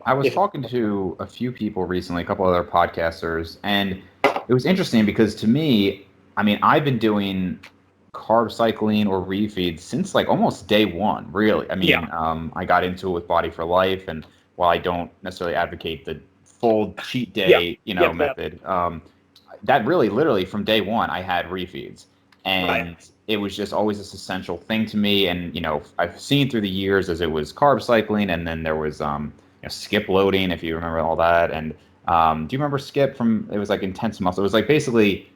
I was talking to a few people recently, a couple other podcasters, and it was interesting because to me, I mean, I've been doing carb cycling or refeeds since like almost day one, really. I Yeah. mean, I got into it with Body for Life, and while I don't necessarily advocate the full cheat Yep. day, Yep. Yep. method, that really, literally from day one, I had refeeds, Right. and it was just always this essential thing to me. And I've seen through the years as it was carb cycling, and then there was skip loading, if you remember all that. And do you remember skip from? It was like intense muscle. It was like basically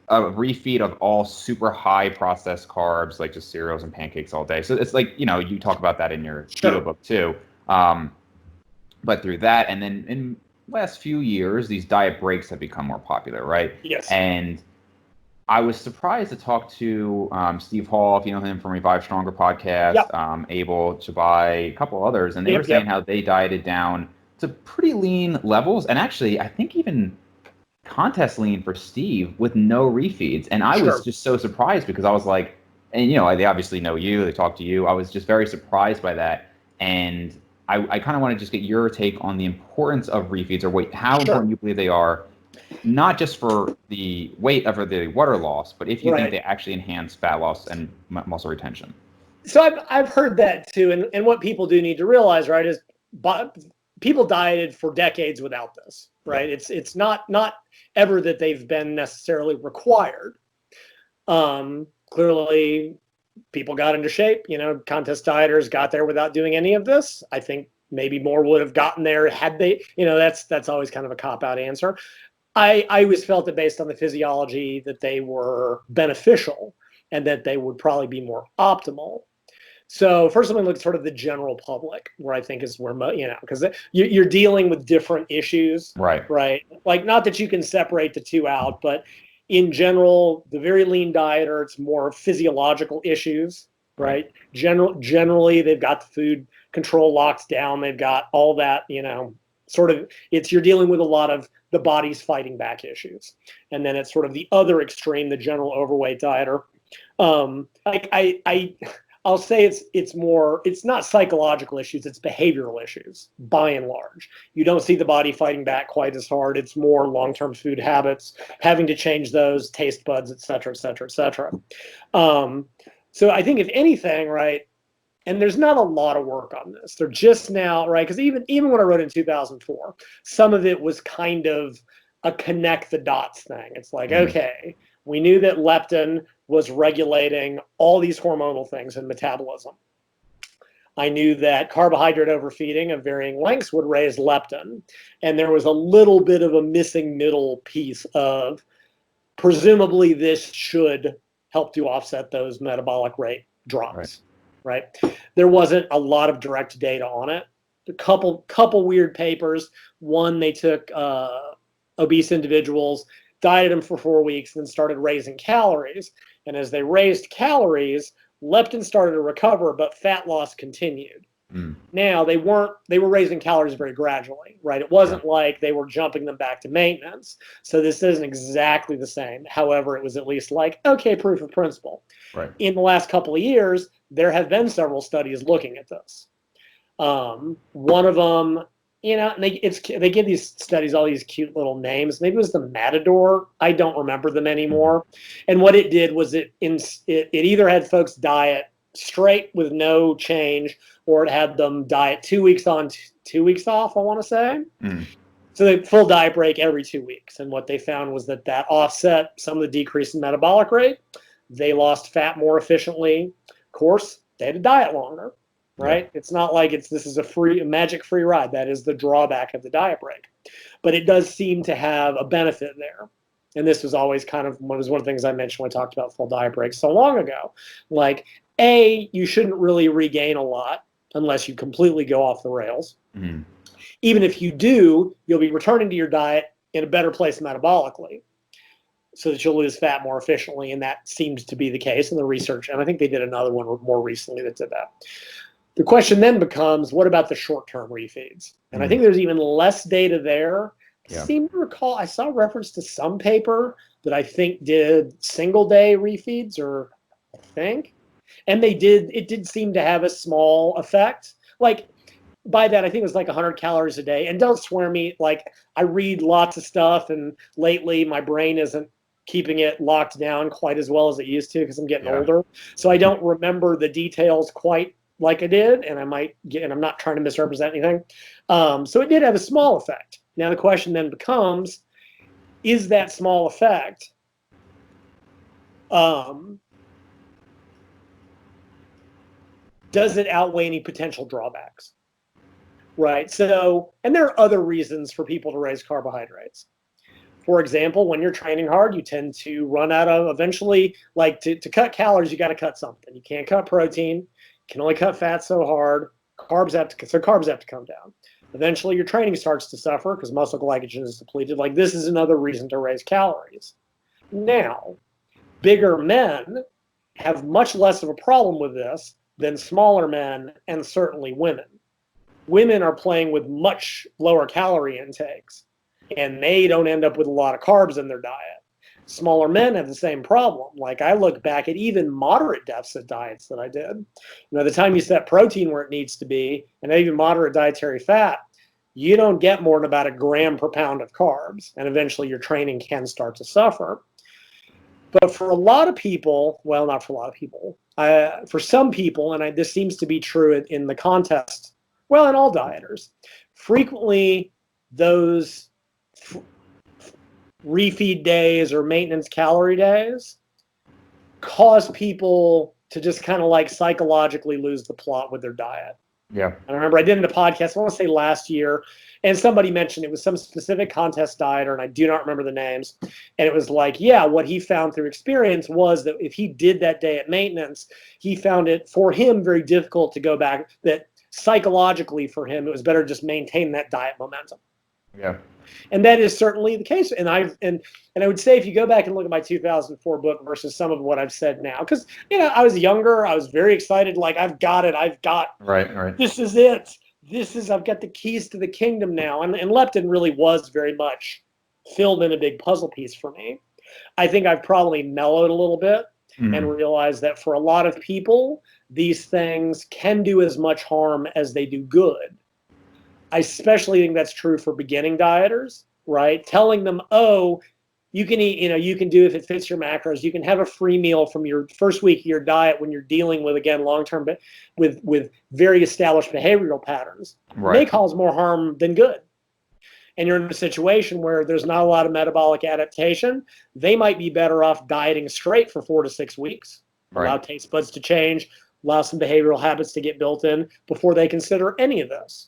a refeed of all super high processed carbs, like just cereals and pancakes all day. So it's like you talk about that in your keto Sure. book too. Um, but through that, and then in last few years, these diet breaks have become more popular, right? Yes. And I was surprised to talk to Steve Hall, if you know him from Revive Stronger podcast, Yep. Abel Chabai, a couple others, and they were Yep. saying Yep. how they dieted down to pretty lean levels, and actually, I think even contest lean for Steve with no refeeds. And I was Sure. just so surprised because I was like, and they obviously know you, they talk to you. I was just very surprised by that, and I kind of want to just get your take on the importance of refeeds, or how Sure. important you believe they are, not just for the weight or the water loss, but if you think Right. they actually enhance fat loss and muscle retention. So I've heard that too, and what people do need to realize, right, is people dieted for decades without this, right? Yeah. It's not ever that they've been necessarily required. Clearly, people got into shape. Contest dieters got there without doing any of this. I think maybe more would have gotten there had they. That's always kind of a cop-out answer. I always felt that based on the physiology that they were beneficial and that they would probably be more optimal. So first, I'm going to look at sort of the general public, where I think is where, because you're dealing with different issues, Right. Like, not that you can separate the two out, but in general, the very lean dieter, it's more physiological issues, right? Generally, they've got the food control locked down. They've got all that, sort of, you're dealing with a lot of the body's fighting back issues. And then it's sort of the other extreme, the general overweight dieter. I'll say it's not psychological issues, it's behavioral issues by and large. You don't see the body fighting back quite as hard. It's more long-term food habits, having to change those, taste buds, et cetera, et cetera, et cetera. So I think if anything, right, and there's not a lot of work on this. They're just now, right, because even when I wrote in 2004, some of it was kind of a connect the dots thing. It's like, okay, we knew that leptin was regulating all these hormonal things in metabolism. I knew that carbohydrate overfeeding of varying lengths would raise leptin. And there was a little bit of a missing middle piece of, presumably this should help to offset those metabolic rate drops, right? There wasn't a lot of direct data on it. A couple weird papers. One, they took obese individuals, dieted them for 4 weeks, and then started raising calories. And as they raised calories, leptin started to recover, but fat loss continued. Now they were raising calories very gradually, right? It wasn't like they were jumping them back to maintenance. So this isn't exactly the same. However, it was at least like, okay, proof of principle. Right. In the last couple of years, there have been several studies looking at this. One of them, and they give these studies all these cute little names. Maybe it was the Matador. I don't remember them anymore. And what it did was it either had folks diet straight with no change, or it had them diet 2 weeks on, 2 weeks off, I want to say. So they full diet break every 2 weeks. And what they found was that offset some of the decrease in metabolic rate. They lost fat more efficiently. Of course, they had to diet longer, right? It's not like this is a magic free ride. That is the drawback of the diet break. But it does seem to have a benefit there. And this was always kind of one of the things I mentioned when I talked about full diet breaks so long ago. Like, you shouldn't really regain a lot unless you completely go off the rails. Even if you do, you'll be returning to your diet in a better place metabolically, so that you'll lose fat more efficiently. And that seems to be the case in the research. And I think they did another one more recently that did that. The question then becomes, what about the short-term refeeds? And I think there's even less data there. I seem to recall, I saw reference to some paper that I think did single-day refeeds, and it did seem to have a small effect. Like, by that, I think it was like 100 calories a day. And don't swear me, like I read lots of stuff, and lately my brain isn't keeping it locked down quite as well as it used to because I'm getting older. So I don't remember the details quite like I did, and I'm not trying to misrepresent anything. So it did have a small effect. Now the question then becomes, is that small effect does it outweigh any potential drawbacks? Right. So, and there are other reasons for people to raise carbohydrates. For example, when you're training hard, you tend to run out of eventually, like to cut calories, you got to cut something. You can't cut protein, you can only cut fat so hard. Carbs have to come down. Eventually, your training starts to suffer because muscle glycogen is depleted. Like this is another reason to raise calories. Now, bigger men have much less of a problem with this than smaller men and certainly women. Women are playing with much lower calorie intakes, and they don't end up with a lot of carbs in their diet. Smaller men have the same problem. Like I look back at even moderate deficit diets that I did. The time you set protein where it needs to be, and even moderate dietary fat, you don't get more than about a gram per pound of carbs, and eventually your training can start to suffer. But for a lot of people, well, not for a lot of people, for some people, and this seems to be true in the contest, well, in all dieters, frequently those refeed days or maintenance calorie days cause people to just kind of like psychologically lose the plot with their diet. Yeah. I remember I did a podcast, I want to say last year, and somebody mentioned it was some specific contest dieter, and I do not remember the names. And it was like, yeah, what he found through experience was that if he did that day at maintenance, he found it for him very difficult to go back, that psychologically for him, it was better to just maintain that diet momentum. Yeah. And that is certainly the case. And I would say if you go back and look at my 2004 book versus some of what I've said now, because I was younger, I was very excited, like I've got right. This is it. I've got the keys to the kingdom now. And leptin really was very much filled in a big puzzle piece for me. I think I've probably mellowed a little bit and realized that for a lot of people, these things can do as much harm as they do good. I especially think that's true for beginning dieters, right? Telling them, oh, you can eat, you can do if it fits your macros. You can have a free meal from your first week of your diet when you're dealing with, again, long-term, with very established behavioral patterns. Right. May cause more harm than good. And you're in a situation where there's not a lot of metabolic adaptation. They might be better off dieting straight for 4 to 6 weeks. Right. Allow taste buds to change, allow some behavioral habits to get built in before they consider any of this.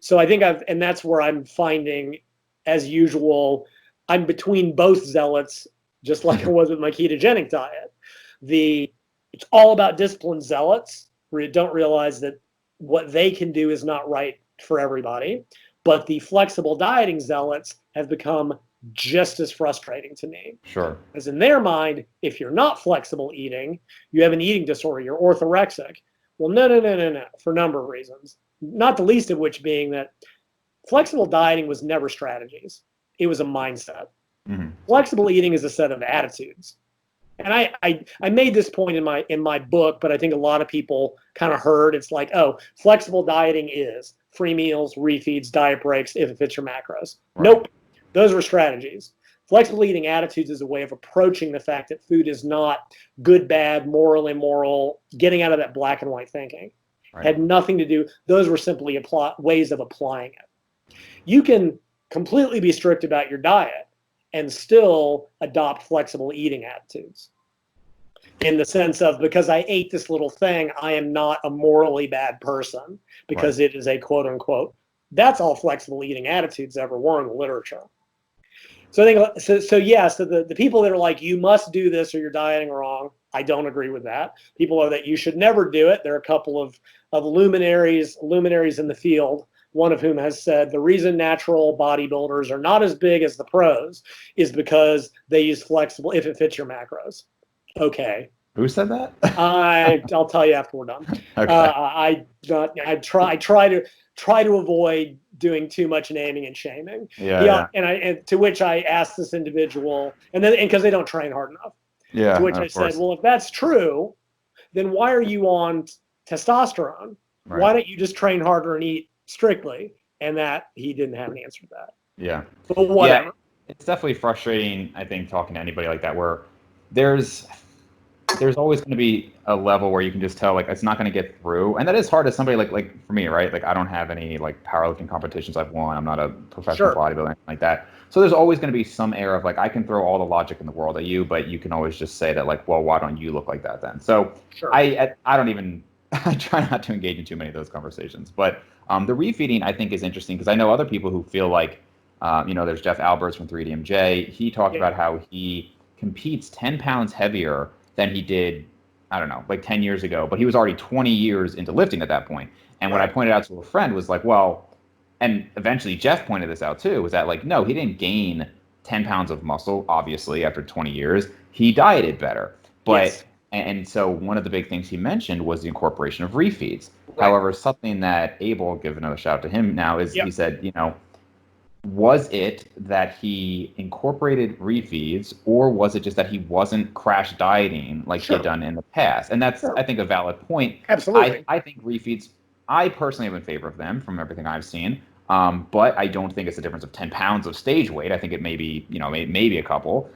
So I think and that's where I'm finding, as usual, I'm between both zealots, just like I was with my ketogenic diet. It's all about disciplined zealots who don't realize that what they can do is not right for everybody. But the flexible dieting zealots have become just as frustrating to me. Sure. Because in their mind, if you're not flexible eating, you have an eating disorder, you're orthorexic. Well, no, for a number of reasons. Not the least of which being that flexible dieting was never strategies. It was a mindset. Flexible eating is a set of attitudes. And I made this point in my book, but I think a lot of people kind of heard it's like, oh, flexible dieting is free meals, refeeds, diet breaks, if it fits your macros. Right. Nope. Those were strategies. Flexible eating attitudes is a way of approaching the fact that food is not good, bad, moral, immoral, getting out of that black and white thinking. Right. Had nothing to do. Those were simply ways of applying it. You can completely be strict about your diet and still adopt flexible eating attitudes. In the sense of, because I ate this little thing, I am not a morally bad person because It is a quote unquote. That's all flexible eating attitudes ever were in the literature. So I think so the people that are like, you must do this or you're dieting wrong, I don't agree with that. People are that you should never do it. There are a couple of luminaries in the field, one of whom has said the reason natural bodybuilders are not as big as the pros is because they use flexible if it fits your macros. Okay. Who said that? I'll tell you after we're done. Okay. I try to avoid doing too much naming and shaming. Yeah. And to which I asked this individual, and because they don't train hard enough. Yeah. To which I said, well, if that's true, then why are you on testosterone? Right. Why don't you just train harder and eat strictly? And that he didn't have an answer to that. Yeah. But whatever. Yeah, it's definitely frustrating, I think, talking to anybody like that, where there's always going to be a level where you can just tell like it's not going to get through, and that is hard as somebody like for me, right? Like I don't have any like powerlifting competitions I've won. I'm not a professional Sure. bodybuilder, anything like that. So there's always going to be some air of like I can throw all the logic in the world at you, but you can always just say that like, well, why don't you look like that then? So Sure. I don't even I try not to engage in too many of those conversations. But the refeeding I think is interesting because I know other people who feel like there's Jeff Alberts from 3DMJ. He talked about how he competes 10 pounds heavier than he did, I don't know, like 10 years ago, but he was already 20 years into lifting at that point. And what I pointed out to a friend was like, well, and eventually Jeff pointed this out too, was that like, no, he didn't gain 10 pounds of muscle, obviously, after 20 years. He dieted better. But, and so one of the big things he mentioned was the incorporation of refeeds. Right. However, something that Abel, give another shout out to him now, is he said, was it that he incorporated refeeds, or was it just that he wasn't crash dieting like he had done in the past? And that's, I think, a valid point. Absolutely. I think refeeds, I personally am in favor of them from everything I've seen. But I don't think it's a difference of 10 pounds of stage weight. I think it may be, maybe a couple.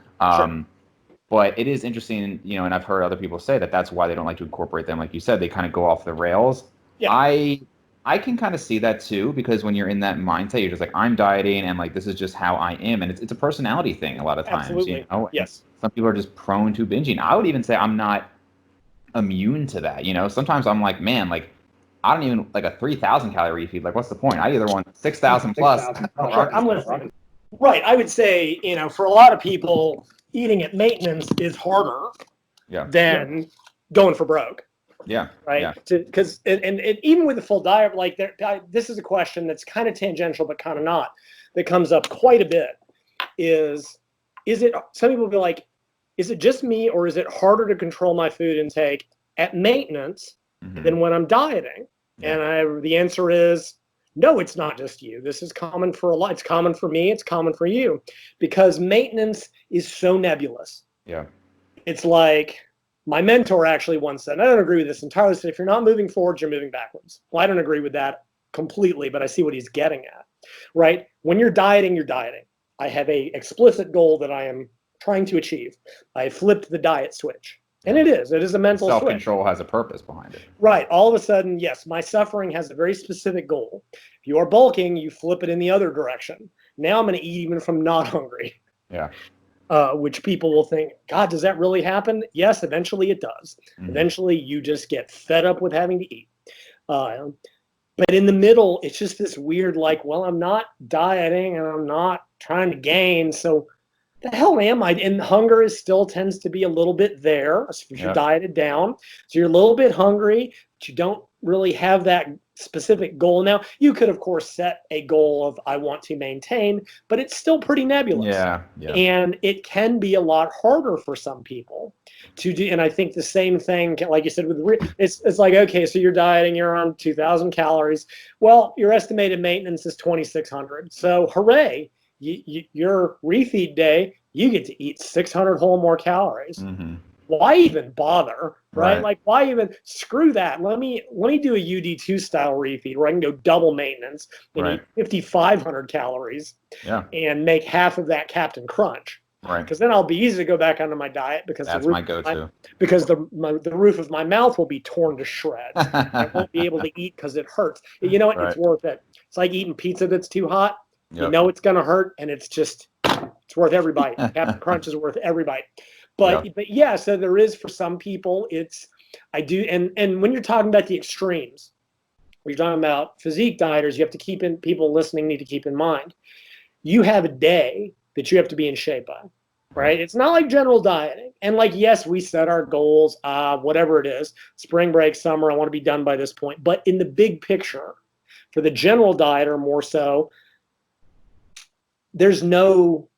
But it is interesting, and I've heard other people say that that's why they don't like to incorporate them. Like you said, they kind of go off the rails. Yeah. I can kind of see that too, because when you're in that mindset, you're just like, I'm dieting and like, this is just how I am. And it's a personality thing a lot of times. Absolutely. Yes. Some people are just prone to binging. I would even say I'm not immune to that. Sometimes I'm like, man, like I don't even like a 3,000 calorie feed. Like, what's the point? I either want 6,000 plus. I'm listening. Right. I would say, for a lot of people, eating at maintenance is harder than going for broke. Yeah. Right. Yeah. Because and even with the full diet, like this is a question that's kind of tangential, but kind of not, that comes up quite a bit. Is it, some people will be like, is it just me, or is it harder to control my food intake at maintenance than when I'm dieting? Yeah. And the answer is no, it's not just you. This is common for a lot. It's common for me. It's common for you, because maintenance is so nebulous. Yeah. It's like, my mentor actually once said, and I don't agree with this entirely, said, if you're not moving forward, you're moving backwards. Well, I don't agree with that completely, but I see what he's getting at, right? When you're dieting, you're dieting. I have a explicit goal that I am trying to achieve. I flipped the diet switch. And it is a mental switch. Self-control has a purpose behind it. Right. All of a sudden, yes, my suffering has a very specific goal. If you are bulking, you flip it in the other direction. Now I'm going to eat even if I'm not hungry. Yeah. Which people will think, God, does that really happen? Yes, eventually it does. Eventually you just get fed up with having to eat. But in the middle, it's just this weird, like, well, I'm not dieting and I'm not trying to gain. So the hell am I? And hunger still tends to be a little bit there if you're dieted down. So you're a little bit hungry, but you don't really have that specific goal. Now, you could, of course, set a goal of I want to maintain, but it's still pretty nebulous. Yeah. And it can be a lot harder for some people to do. And I think the same thing, like you said, it's like, okay, so you're dieting, you're on 2,000 calories. Well, your estimated maintenance is 2,600. So hooray, your refeed day, you get to eat 600 whole more calories. Why even bother, right? Like, why even screw that? Let me do a UD2 style refeed where I can go double maintenance and eat 5,500 calories and make half of that Captain Crunch. Right. Because then I'll be easy to go back onto my diet, because that's my go-to. Because the roof of my mouth will be torn to shreds. I won't be able to eat because it hurts. You know what? It's worth it. It's like eating pizza that's too hot. You know it's going to hurt, and it's worth every bite. Captain Crunch is worth every bite. But yeah, so there is, for some people, and when you're talking about the extremes, when you're talking about physique dieters, you have to people listening need to keep in mind, you have a day that you have to be in shape by, right? It's not like general dieting. And like, yes, we set our goals, whatever it is, spring break, summer, I want to be done by this point. But in the big picture, for the general dieter more so, there's no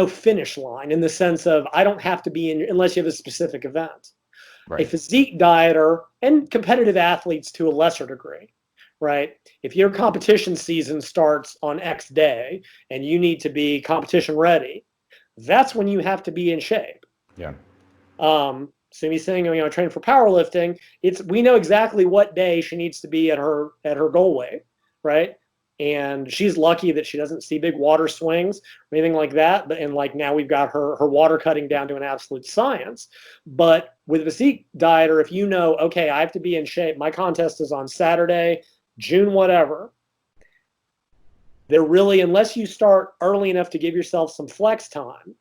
finish line, in the sense of I don't have to be in unless you have a specific event. Right. A physique dieter, and competitive athletes to a lesser degree, right? If your competition season starts on X day and you need to be competition ready, that's when you have to be in shape. Yeah. Sumi's saying, training for powerlifting. We know exactly what day she needs to be at her goal weight, right? And she's lucky that she doesn't see big water swings or anything like that. But like now we've got her water cutting down to an absolute science. But with a physique dieter, if you know, okay, I have to be in shape. My contest is on Saturday, June whatever. They're really, unless you start early enough to give yourself some flex time,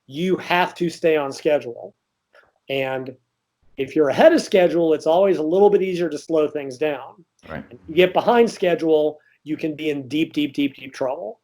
you have to stay on schedule. And if you're ahead of schedule, it's always a little bit easier to slow things down. Right. If you get behind schedule, you can be in deep, deep, deep, deep trouble.